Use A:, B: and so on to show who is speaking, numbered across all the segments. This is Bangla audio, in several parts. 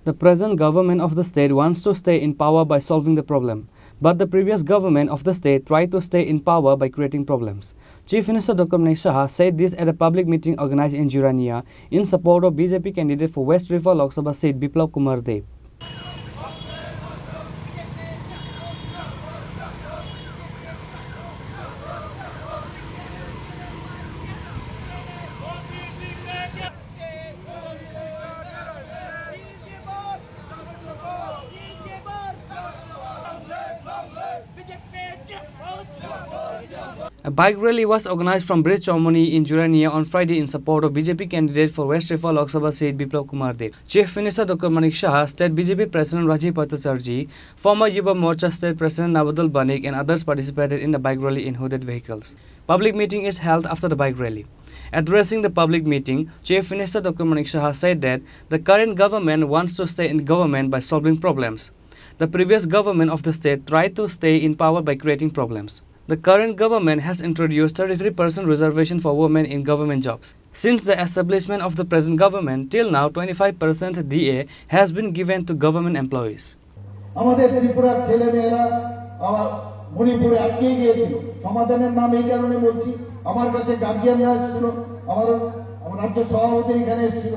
A: The present government of the state wants to stay in power by solving the problem, but the previous government of the state tried to stay in power by creating problems. Chief Minister Dr. Manik Shah said this at a public meeting organized in Jurania in support of BJP candidate for West River Lok Sabha seat Biplab Kumar Dev. A bike rally was organized from Bridge Chaumoni in Jurania on Friday in support of BJP candidate for West River Lok Sabha seat Biplab Kumar Dev. Chief Minister Dr. Manik Shah, State BJP President Rajiv Bhattacharjee, former Yuva Morcha State President Nabadul Banik and others participated in the bike rally in hooded vehicles. Public meeting is held after the bike rally. Addressing the public meeting, Chief Minister Dr. Manik Shah said that the current government wants to stay in government by solving problems. The previous government of the state tried to stay in power by creating problems. The current government has introduced 33% reservation for women in government jobs. Since the establishment of the present government, till now 25% DA has been given to government employees.
B: আমাদের ত্রিপুরার ছেলে মেয়েরা মণিপুরে আটকে গিয়েছিল সমাধানের নাম এই কারণে বলছি আমার কাছে গার্জিয়ানরা এসেছিল আমার রাজ্য সভাপতি এখানে এসেছিল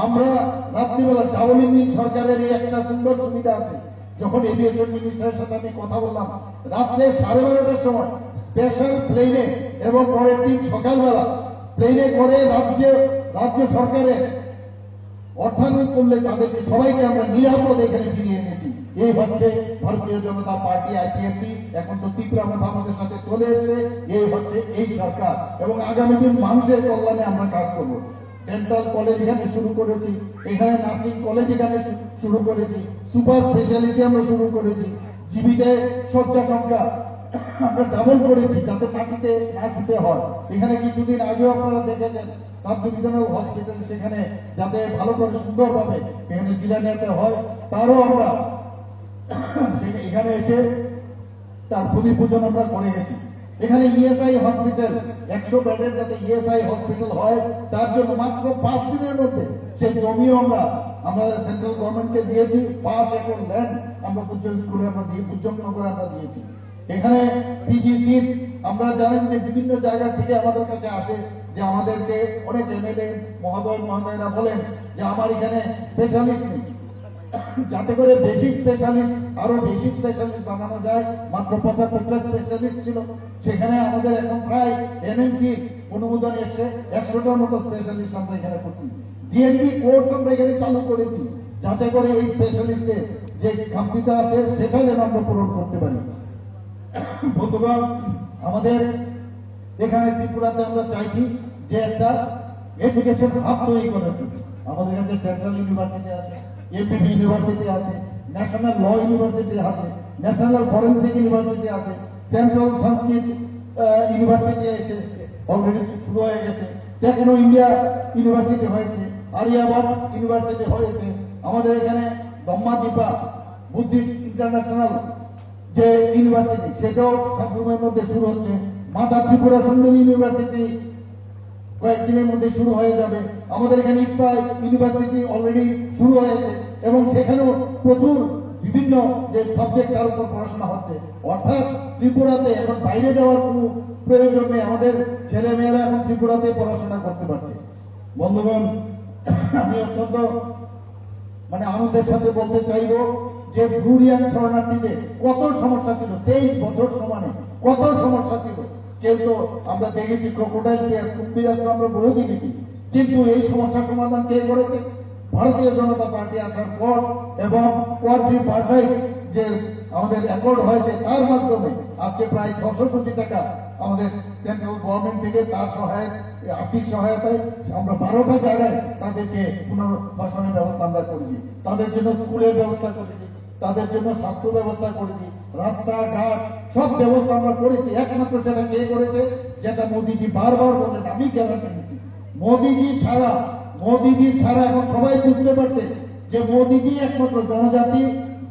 B: আমরা রাত্রিবেলা ডাবল ইঞ্জিন সরকারের এই একটা সুন্দর সুবিধা আছে যখন এভিয়েশন মিনিস্টারের সাথে আমি কথা বললাম রাত্রে 12:30টার সময় স্পেশাল প্লেনে এবং পরের দিন সকালবেলা প্লেনে করে রাজ্য সরকারের অর্থায়ন করলে তাদেরকে সবাইকে আমরা নিরাপদ এখানে ফিরিয়ে এনেছি এই হচ্ছে ভারতীয় জনতা পার্টি আইপিএফটি এখন তো ত্রিপুরা মতো আমাদের সাথে চলে এসেছে এই হচ্ছে এই সরকার এবং আগামী দিন মানুষের কল্যাণে আমরা কাজ করব ডেন্টাল কলেজ এখানে শুরু করেছি এখানে নার্সিং কলেজ এখানে শুরু করেছি সুপার স্পেশালিটি আমরা শুরু করেছি জীবিতে শয্যা সংখ্যা আমরা ডাবল করেছি যাতে মাটিতে না দিতে হয় এখানে কিছুদিন আগেও আপনারা দেখেছেন সাব ডিভিশনাল হসপিটাল সেখানে যাতে ভালো করে সুন্দরভাবে এখানে জিরানিয়াতে হয় তারও আমরা এখানে এসে তার ভূমি পূজন আমরা করে গেছি এখানে ইএসআই হসপিটাল 100 বেডের যাতে ইএসআই হসপিটাল হয় তার জন্য মাত্র 5 দিনের মধ্যে সেই জমিও আমরা সেন্ট্রাল গভর্নমেন্টকে দিয়েছি 5 একর ল্যান্ড আমরা পূজন স্কুলে আমরা দিয়ে পূজনগরে আমরা দিয়েছি এখানে পিজিসি আমরা জানেন যে বিভিন্ন জায়গা থেকে আমাদের কাছে আসে যে আমাদেরকে অনেক এমএলএ মহোদয়রা বলেন যে আমার এখানে স্পেশালিস্ট নেই যাতে করে বেসিক স্পেশালিস্ট আরো বেশি স্পেশালিস্ট বানানো যায় মাত্র 75টা স্পেশালিস্ট ছিল সেখানে আমাদের এখন প্রায় এনএমসি অনুমোদন এসে 100টার মতো স্পেশালিস্ট আমরা এখানে করছি ডিএনবি কোর্স আমরা এখানে চালু করেছি যাতে করে এই স্পেশালিস্টের যে খামতিটা আছে সেটা যেন আমরা পূরণ করতে পারি বন্ধুগণ আমাদের এখানে ত্রিপুরাতে আমরা চাইছি যে একটা এডুকেশন হাব তৈরি করার জন্য আমাদের কাছে সেন্ট্রাল ইউনিভার্সিটি আছে এমপিবি ইউনিভার্সিটি আছে ন্যাশনাল ল ইউনিভার্সিটি আছে ন্যাশনাল ফরেন্সিক ইউনিভার্সিটি আছে সেন্ট্রাল সংস্কৃত ইউনিভার্সিটি আছে অলরেডি শুরু হয়ে গেছে টেকনো ইন্ডিয়া ইউনিভার্সিটি হয়েছে আরিয়াবাদ ইউনিভার্সিটি হয়েছে আমাদের এখানে দম্মাদীপা বুদ্ধিস্ট ইন্টারন্যাশনাল যে ইউনিভার্সিটি সেটাও সাবরুমের মধ্যে শুরু হচ্ছে মাতা ত্রিপুরা সুন্দরী ইউনিভার্সিটি কয়েকদিনের মধ্যে শুরু হয়ে যাবে আমাদের এখানে ইফতা ইউনিভার্সিটি অলরেডি শুরু হয়েছে এবং সেখানেও প্রচুর বিভিন্ন যে সাবজেক্ট তার উপর পড়াশোনা হচ্ছে অর্থাৎ ত্রিপুরাতে এখন বাইরে যাওয়ার কোনো প্রয়োজন নেই আমাদের ছেলে মেয়েরা এখন ত্রিপুরাতে পড়াশোনা করতে পারছে বন্ধুগণ আমি অত্যন্ত আনন্দের সাথে বলতে চাইব যে ব্লুরিয়ান শরণার্থীদের কত সমস্যা ছিল 23 বছর সমানে কত সমস্যা ছিল কিন্তু আমরা দেখেছি ক্রোকোডাইল কেয়ার কুম্ভীর আমরা বলে দেখেছি কিন্তু এই সমস্যার সমাধান কে করেছে ভারতীয় জনতা পার্টি আসার পর এবং কোয়াড্রি পারফেক্ট যে আমাদের অ্যাকর্ড হয়েছে তার মাধ্যমে আজকে প্রায় 600 কোটি টাকা আমাদের সেন্ট্রাল গভর্নমেন্ট থেকে তার আর্থিক সহায়তায় আমরা 12টা জায়গায় তাদেরকে পুনর্বাসনের ব্যবস্থা আমরা করেছি তাদের জন্য স্কুলের ব্যবস্থা করেছি তাদের জন্য স্বাস্থ্য ব্যবস্থা করেছি রাস্তাঘাট সব ব্যবস্থা আমরা করেছি একমাত্র সেটা কে করেছে যেটা মোদিজি বারবার বলেন আমি গ্যারান্টি দিচ্ছি মোদিজি ছাড়া এখন সবাই বুঝতে পারছে যে মোদিজি একমাত্র জনজাতি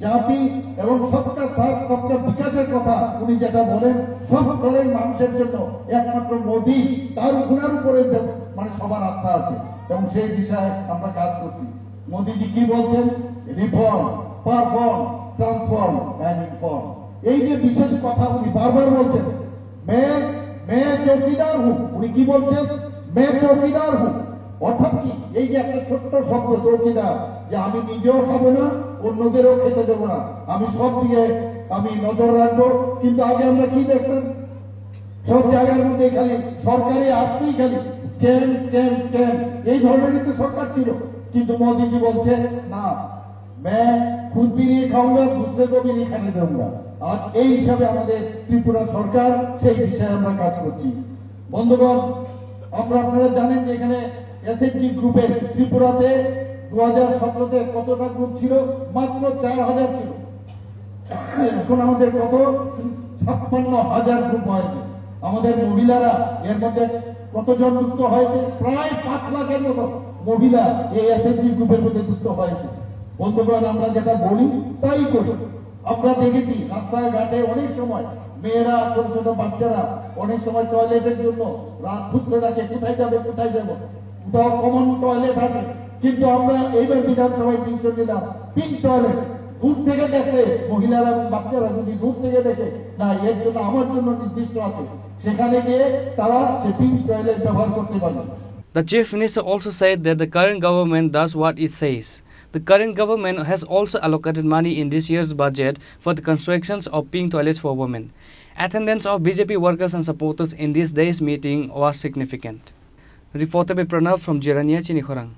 B: জাতি এবং সবটা সাথ সবটা বিকাশের কথা উনি যেটা বলেন সব স্তরের মানুষের জন্য একমাত্র মোদি তার গুণের উপরে সবার আস্থা আছে এবং সেই বিষয়ে আমরা কাজ করছি মোদিজি কি বলছেন reform, perform, transform and inform. এই যে বিশেষ কথা উনি বারবার বলছেন, মে চৌকিদার হুঁ, উনি কি বলছেন? মে চৌকিদার হুঁ, অর্থাৎ কি? এই যে একটা ছোট্ট শব্দ চৌকিদার, যে আমি নিজেও খাবো না, অন্যদেরও খেতে দেবো না, আমি সব দিকে আমি নজর রাখবো। কিন্তু আগে আমরা কি দেখতাম? সব জায়গার মধ্যে খালি সরকারি আসতেই খালি স্ক্যাম স্ক্যাম স্ক্যাম, এই ধরনেরই তো সরকার ছিল। কিন্তু মোদীজি বলছে না, मैं खुद भी नहीं खाऊंगा, दूसरे को भी नहीं खाने दूंगा। আর এই হিসাবে আমাদের ত্রিপুরা সরকার সেই বিষয়ে আমরা কাজ করছি। বন্ধুগণ, আপনারা জানেন যে এখানে এসএসজি গ্রুপের ত্রিপুরাতে 2017-তে কতটা গ্রুপ ছিল? মাত্র 4000 ছিল। এখন আমাদের কত? 56,000 গ্রুপ হয়েছে। আমাদের মহিলারা এর মধ্যে কতজন যুক্ত হয়েছে? প্রায় 5 লাখের মতো মহিলা এই এসএসজি গ্রুপের মধ্যে যুক্ত হয়েছে। বন্ধুগণ, আমরা যেটা বলি তাই করি। আমরা দেখেছি রাস্তায় ঘাটে অনেক সময় মেয়েরা, ছোট ছোট বাচ্চারা অনেক সময় টয়লেটের জন্য রাত খুঁজতে থাকে, কোথায় যাবে কোথায় যাবো, কোথাও কমন টয়লেট আছে। কিন্তু আমরা এইবার বিধানসভায় ডিসিশন নিলাম, পিঙ্ক টয়লেট। দূর থেকে দেখলে মহিলারা এবং বাচ্চারা যদি দূর থেকে দেখে না এর জন্য আমার জন্য নির্দিষ্ট আছে, সেখানে গিয়ে তারা সে পিঙ্ক টয়লেট ব্যবহার করতে পারবে।
A: The Chief Minister also said that the current government does what it says. The current government has also allocated money in this year's budget for the constructions of pink toilets for women. Attendance of BJP workers and supporters in this day's meeting was significant. Reported by Pranav from Jirania, Chinikhorang.